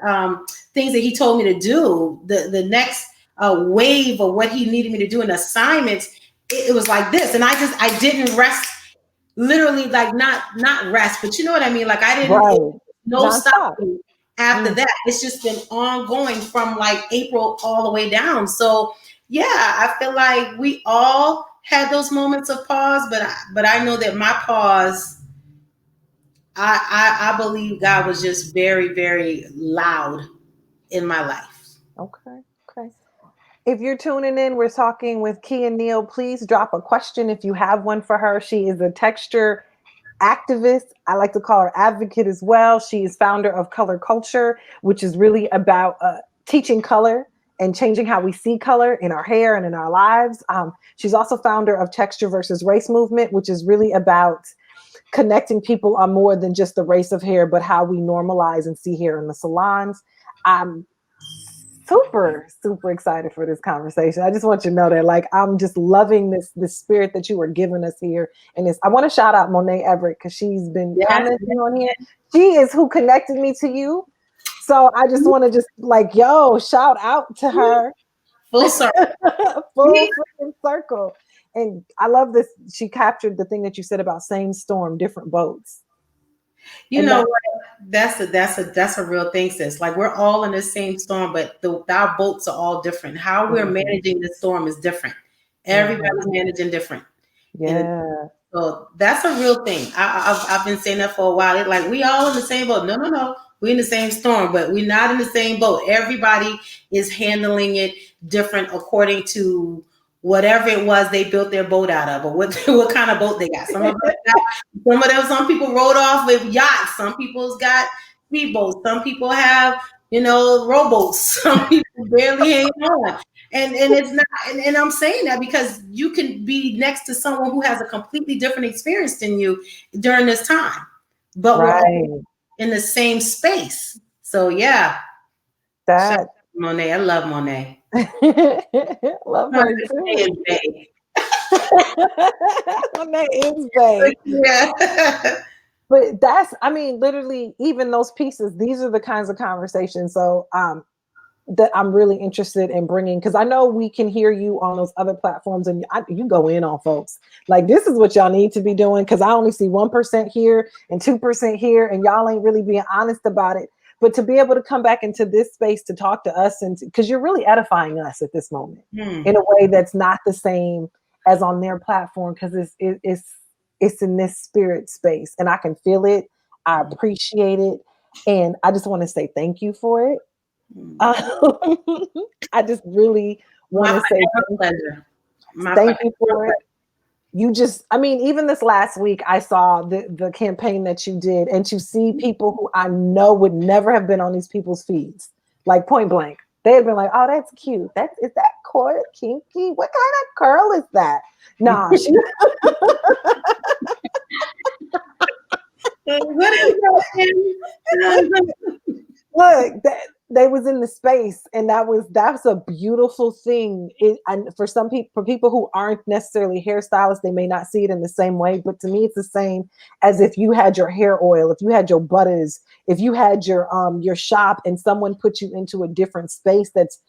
things that he told me to do, the next wave of what he needed me to do in assignments, it was like this. And I didn't rest, literally, like not rest, but you know what I mean? Like I didn't, no stopping after that. It's just been ongoing from like April all the way down. So yeah, I feel like we all had those moments of pause, but I know that my pause, I believe God was just very, very loud in my life. Okay. If you're tuning in, we're talking with Keya Neal. Please drop a question if you have one for her. She is a texture activist. I like to call her advocate as well. She is founder of Color Culture, which is really about teaching color and changing how we see color in our hair and in our lives. She's also founder of Texture versus Race Movement, which is really about connecting people on more than just the race of hair, but how we normalize and see hair in the salons. I'm super excited for this conversation. I just want you to know that, like, I'm just loving this spirit that you are giving us here. And this, I want to shout out Monet Everett because she's been commenting on here. She is who connected me to you. So I just want to just like, yo, shout out to her. Full circle. Full freaking circle. And I love this. She captured the thing that you said about same storm, different boats. You know what? That's a real thing, sis. Like, we're all in the same storm, but our boats are all different. How we're managing the storm is different. Everybody's managing different. Yeah. So that's a real thing. I've been saying that for a while. It's like, we all in the same boat. No. We're in the same storm, but we're not in the same boat. Everybody is handling it different according to whatever it was they built their boat out of, or what kind of boat they got. Some people rode off with yachts. Some people's got speedboats. Some people have, rowboats. Some people barely hang on. And it's not, and I'm saying that because you can be next to someone who has a completely different experience than you during this time, but we're all in the same space. So yeah, that Monet, I love Monet. Love her too. Monet is babe. Yeah. But I mean, literally, even those pieces, these are the kinds of conversations. So that I'm really interested in bringing, because I know we can hear you on those other platforms, and you go in on folks. Like, this is what y'all need to be doing, because I only see 1% here and 2% here, and y'all ain't really being honest about it. But to be able to come back into this space to talk to us, and because you're really edifying us at this moment in a way that's not the same as on their platform, because it's in this spirit space, and I can feel it. I appreciate it, and I just want to say thank you for it. I just really want to say thank you for it. You just, I mean, even this last week, I saw the campaign that you did, and to see people who I know would never have been on these people's feeds, like point blank, they had been like, "Oh, that's cute. Is that court kinky? What kind of curl is that?" Nah, she. Look, they was in the space, and that's a beautiful thing. And for some people, for people who aren't necessarily hairstylists, they may not see it in the same way. But to me, it's the same as if you had your hair oil, if you had your butters, if you had your shop, and someone put you into a different space. It's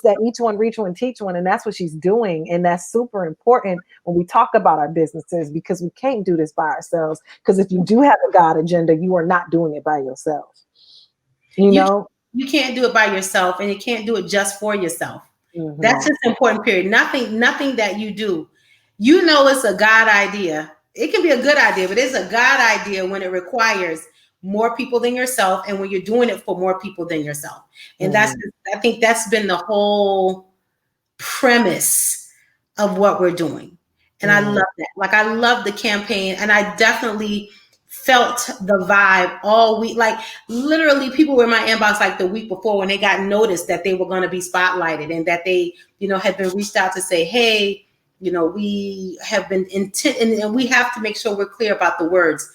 that each one reach one, teach one, and that's what she's doing, and that's super important when we talk about our businesses, because we can't do this by ourselves. Because if you do have a God agenda, you are not doing it by yourself. You know, you can't do it by yourself, and you can't do it just for yourself. That's just important, period. Nothing that you do, it's a God idea. It can be a good idea, but it's a God idea when it requires more people than yourself, and when you're doing it for more people than yourself. And I think that's been the whole premise of what we're doing. And I love that. Like, I love the campaign, and I definitely felt the vibe all week. Like, literally, people were in my inbox like the week before when they got noticed that they were going to be spotlighted, and that they, had been reached out to say, hey, we have been and we have to make sure we're clear about the words.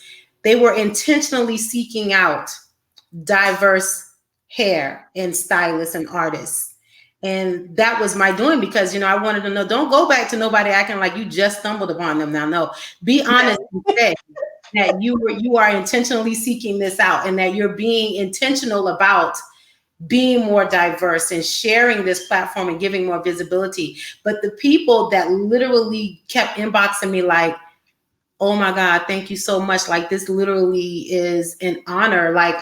They were intentionally seeking out diverse hair and stylists and artists. And that was my doing, because, I wanted to know, don't go back to nobody acting like you just stumbled upon them. Now, no, be honest and say that you are intentionally seeking this out, and that you're being intentional about being more diverse and sharing this platform and giving more visibility. But the people that literally kept inboxing me like, oh my God, thank you so much. Like, this literally is an honor. Like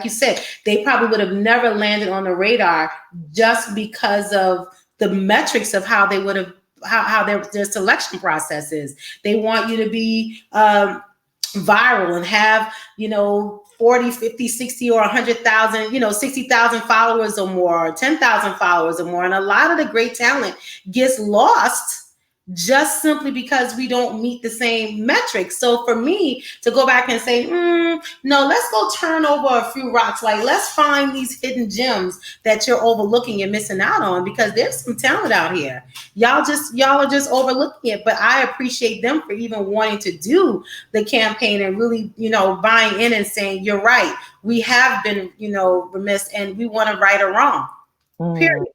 you said, they probably would have never landed on the radar just because of the metrics of how they would have, how their selection process is. They want you to be viral and have, 40, 50, 60, or 100,000, 60,000 followers or more, or 10,000 followers or more. And a lot of the great talent gets lost just simply because we don't meet the same metrics. So for me to go back and say, no, let's go turn over a few rocks. Like, let's find these hidden gems that you're overlooking and missing out on, because there's some talent out here. Y'all are just overlooking it. But I appreciate them for even wanting to do the campaign and really, buying in and saying, you're right. We have been, remiss, and we want to right a wrong. Period.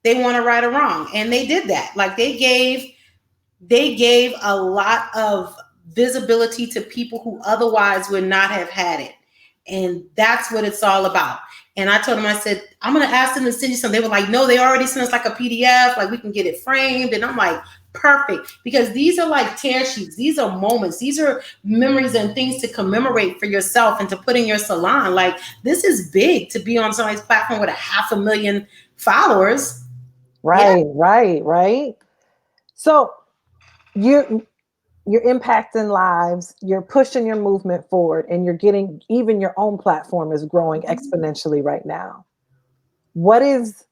They want to right a wrong. And they did that. Like, they gave a lot of visibility to people who otherwise would not have had it. And that's what it's all about. And I told them, I said, I'm going to ask them to send you something. They were like, no, they already sent us like a PDF. Like, we can get it framed. And I'm like, perfect. Because these are like tear sheets. These are moments. These are memories and things to commemorate for yourself and to put in your salon. Like, this is big to be on somebody's platform with 500,000 followers. Right, yeah. right. So you're impacting lives, you're pushing your movement forward, and you're getting, even your own platform is growing exponentially right now. What is,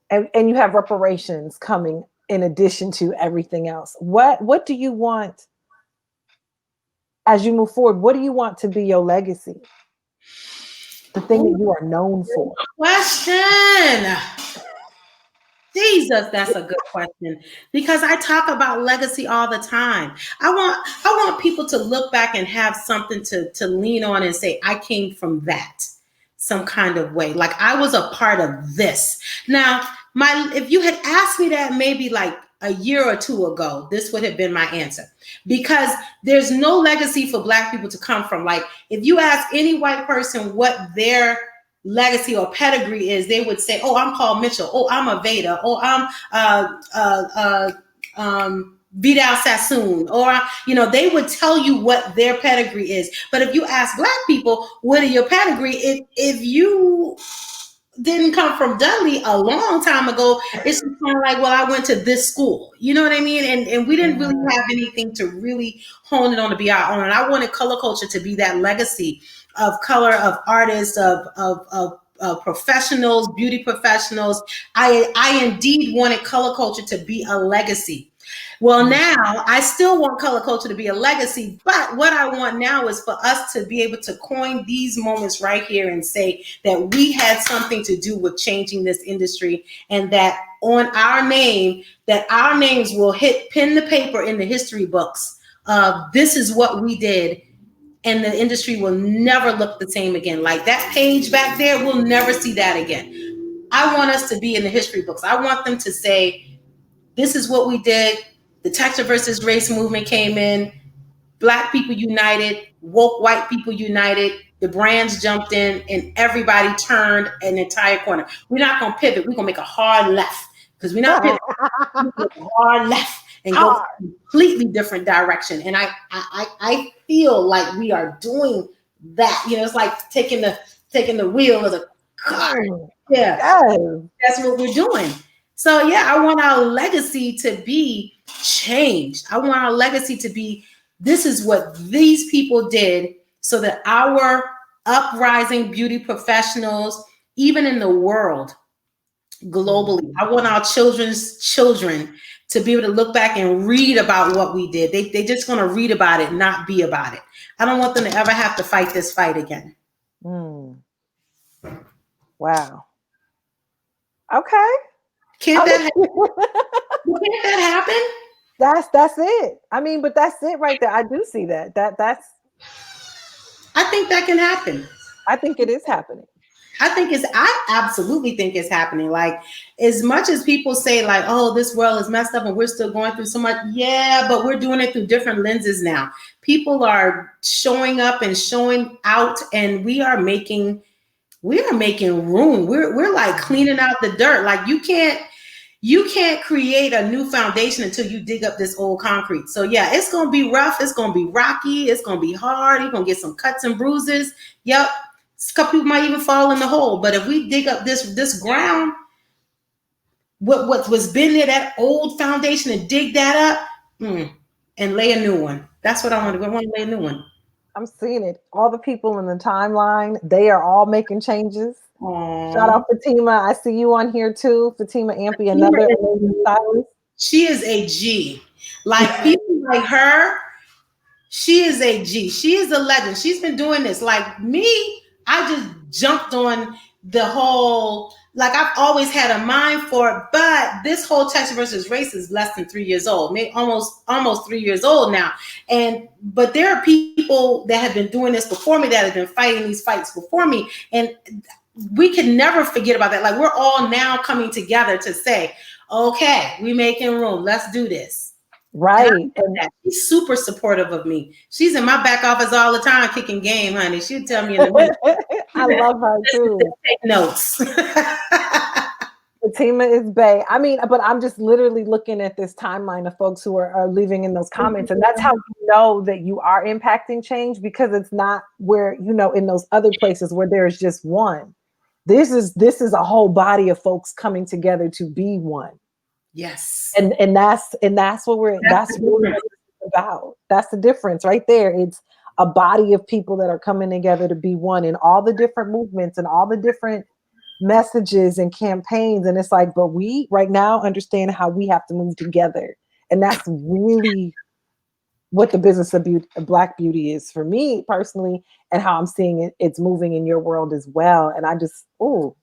and you have reparations coming in addition to everything else. What do you want as you move forward? What do you want to be your legacy? The thing that you are known for. Question. Jesus, that's a good question, because I talk about legacy all the time. I want people to look back and have something to lean on and say, I came from that some kind of way. Like, I was a part of this. Now, if you had asked me that maybe like a year or two ago, this would have been my answer, because there's no legacy for Black people to come from. Like, if you ask any white person what their legacy or pedigree is, they would say, oh, I'm Paul Mitchell. Oh, I'm Aveda. Oh, I'm Vidal Sassoon. Or, they would tell you what their pedigree is. But if you ask Black people, what are your pedigree? If you didn't come from Dudley a long time ago, it's kind of like, well, I went to this school. You know what I mean? And we didn't really have anything to really hone it on to be our own. And I wanted color culture to be that legacy of color, of artists, of professionals, beauty professionals. I indeed wanted color culture to be a legacy. Well, now I still want color culture to be a legacy, but what I want now is for us to be able to coin these moments right here and say that we had something to do with changing this industry, and that on our name, that our names will hit pen to paper in the history books. This is what we did. And the industry will never look the same again. Like, that page back there, we'll never see that again. I want us to be in the history books. I want them to say, this is what we did. The texture versus race movement came in. Black people united. Woke white people united. The brands jumped in, and everybody turned an entire corner. We're not going to pivot. We're going to make a hard left, because we're not pivoting. We're going to make a hard left and go a completely different direction. And I feel like we are doing that. It's like taking the wheel of the car. Yeah, that's what we're doing. So yeah, I want our legacy to be changed. I want our legacy to be, this is what these people did, so that our uprising beauty professionals, even in the world, globally, I want our children's children to be able to look back and read about what we did. They just want to read about it, not be about it. I don't want them to ever have to fight this fight again. Wow. Okay. Can't that happen? That's it. I mean, but that's it right there. I do see that. That's. I think that can happen. I think it is happening. I absolutely think it's happening. Like, as much as people say like, oh, this world is messed up and we're still going through so much. Yeah, but we're doing it through different lenses now. People are showing up and showing out, and we are making room. We're like cleaning out the dirt. Like, you can't create a new foundation until you dig up this old concrete. So yeah, it's going to be rough. It's going to be rocky. It's going to be hard. You're going to get some cuts and bruises. Yep. A couple people might even fall in the hole. But if we dig up this ground, what was been there, that old foundation, and dig that up and lay a new one. That's what I want to do. I want to lay a new one. I'm seeing it. All the people in the timeline, they are all making changes. Shout Aw. out Fatima. I see you on here too. Fatima Ampey, another amazing stylist. She is a G. Like people like her, she is a G. She is a legend. She's been doing this. Like me, I just jumped on the whole, like I've always had a mind for it, but this whole Texas versus race is less than 3 years old, maybe almost 3 years old now. And but there are people that have been doing this before me that have been fighting these fights before me. And we can never forget about that. Like we're all now coming together to say, okay, we making room. Let's do this. And I Right. love that. She's super supportive of me. She's in my back office all the time kicking game, honey. She'll tell me in a minute. I love her too. Take notes. Fatima is Bay. I mean, but I'm just literally looking at this timeline of folks who are leaving in those comments. And that's how you know that you are impacting change, because it's not where, you know, in those other places where there's just one. This is a whole body of folks coming together to be one. Yes. And that's what that's really what it's about. That's the difference right there. It's a body of people that are coming together to be one in all the different movements and all the different messages and campaigns. And it's like, but we right now understand how we have to move together. And that's really what the business of beauty, Black beauty is for me personally, and how I'm seeing it's moving in your world as well. And I just, oh,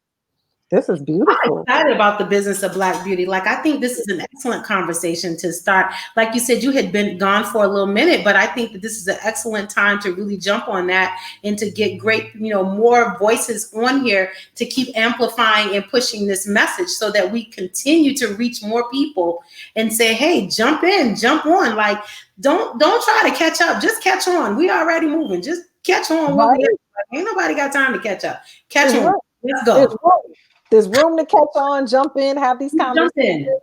this is I'm beautiful. excited about the business of Black beauty. Like, I think this is an excellent conversation to start. Like you said, you had been gone for a little minute, but I think that this is an excellent time to really jump on that and to get great, more voices on here to keep amplifying and pushing this message so that we continue to reach more people and say, hey, jump in, jump on. Like, don't try to catch up. Just catch on. We already moving. Just catch on. What Right? we Ain't nobody got time to catch up. Catch There's on. room. Let's There's go. room. There's room to catch on, jump in, have these Jump conversations. in.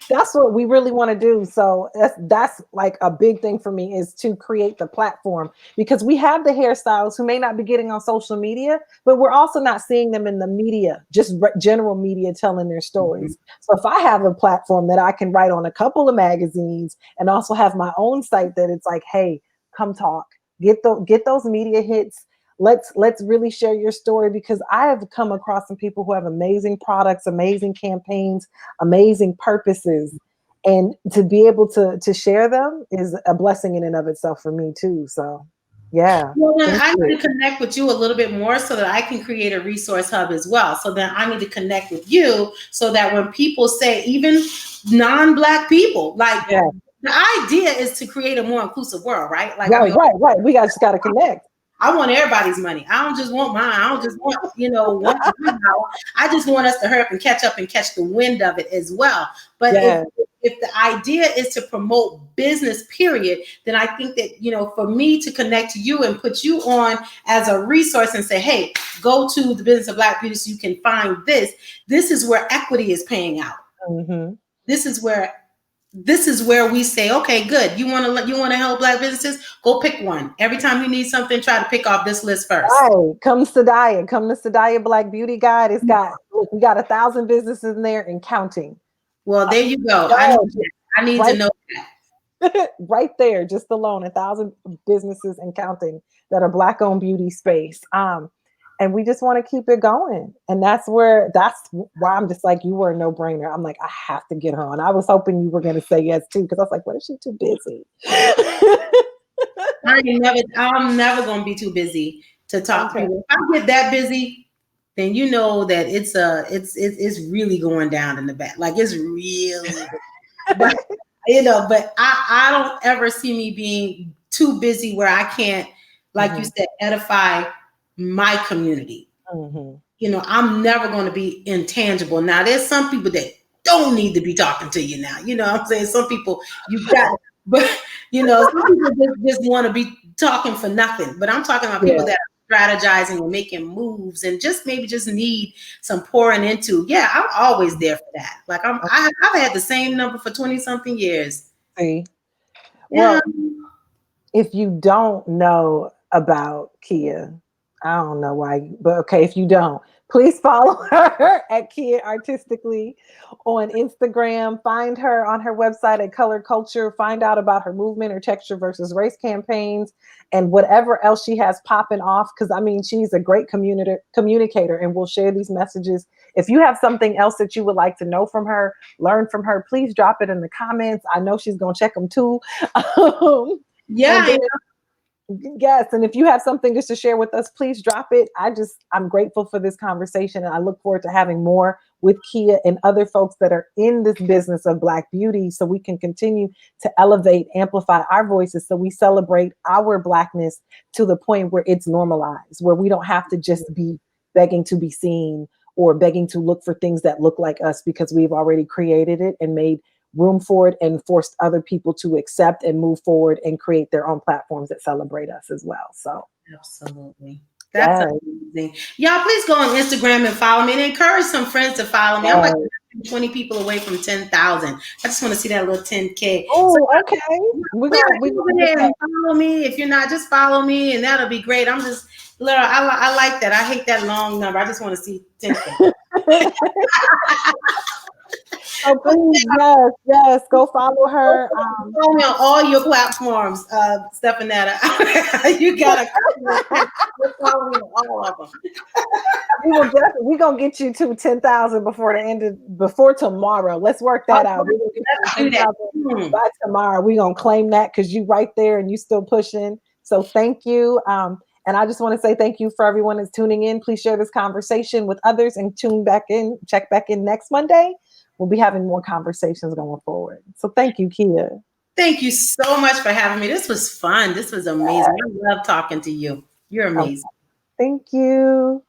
That's what we really want to do. So that's like a big thing for me, is to create the platform, because we have the hairstylists who may not be getting on social media, but we're also not seeing them in the media, just general media telling their stories. So if I have a platform that I can write on a couple of magazines and also have my own site that it's like, hey, come talk, get those media hits. Let's really share your story, because I have come across some people who have amazing products, amazing campaigns, amazing purposes, and to be able to share them is a blessing in and of itself for me too. So yeah, Well, then thank I need you. to connect with you a little bit more so that I can create a resource hub as well. So then I need to connect with you so that when people say, even non-Black people, like Yeah, the idea is to create a more inclusive world, right? Like, I right, mean, right, right. We just got to connect. I want everybody's money. I don't just want mine. I don't just want, one. I just want us to hurry up and catch the wind of it as well. But Yeah. if the idea is to promote business, period, then I think that, for me to connect to you and put you on as a resource and say, hey, go to the business of Black beauty so you can find this. This is where equity is paying out. Mm-hmm. This is where we say, okay, good. You want to help Black businesses? Go pick one. Every time you need something, try to pick off this list first. Right. Come to Sadaya Black Beauty Guide. It's got, look, we got 1,000 businesses in there and counting. Well, there you go. Yo, I need to right, know that. right there, just alone, 1,000 businesses and counting that are Black owned beauty space. And we just want to keep it going. And that's why I'm just like, you were a no-brainer. I'm like, I have to get her on. I was hoping you were going to say yes too, because I was like, what is she too busy? I'm never gonna be too busy to talk to Okay. people. If I get that busy, then you know that it's really going down in the back. Like it's really, but but I don't ever see me being too busy where I can't, like you said, edify my community. Mm-hmm. I'm never going to be intangible. Now, there's some people that don't need to be talking to you now. You know what I'm saying? Some people you got, but some people just want to be talking for nothing. But I'm talking about people Yeah. that are strategizing and making moves and just maybe just need some pouring into. Yeah, I'm always there for that. Like I've had the same number for 20 something years. See, Yeah. well, if you don't know about Keya, I don't know why, but okay, if you don't, Please follow her at Keya Artistically on Instagram. Find her on her website at Color Culture. Find out about her movement or texture versus race campaigns and whatever else she has popping off. Because I mean, she's a great communicator and will share these messages. If you have something else that you would like to know from her, learn from her, please drop it in the comments. I know she's going to check them too. Yeah. Yes, and if you have something just to share with us, please drop it. I'm grateful for this conversation, and I look forward to having more with Keya and other folks that are in this business of Black beauty, so we can continue to elevate, amplify our voices, so we celebrate our Blackness to the point where it's normalized, where we don't have to just be begging to be seen or begging to look for things that look like us, because we've already created it and made room for it and forced other people to accept and move forward and create their own platforms that celebrate us as well. So absolutely. That's amazing. Y'all, please go on Instagram and follow me and encourage some friends to follow me. I'm like 20 people away from 10,000. I just want to see that little 10K. Oh, okay. We and follow me. If you're not, just follow me and that'll be great. I'm just, Laura, I like that. I hate that long number. I just want to see 10K. So please, yes, go follow her. Follow me on all your platforms, Stephenetta. You gotta follow me on all of them. We're gonna get you to 10,000 before tomorrow. Let's work that out. Let's do that. By tomorrow. We're gonna claim that because you right there and you still pushing. So thank you. And I just want to say thank you for everyone that's tuning in. Please share this conversation with others and check back in next Monday. We'll be having more conversations going forward. So thank you, Keya. Thank you so much for having me. This was fun. This was amazing. I love talking to you. You're amazing. Thank you.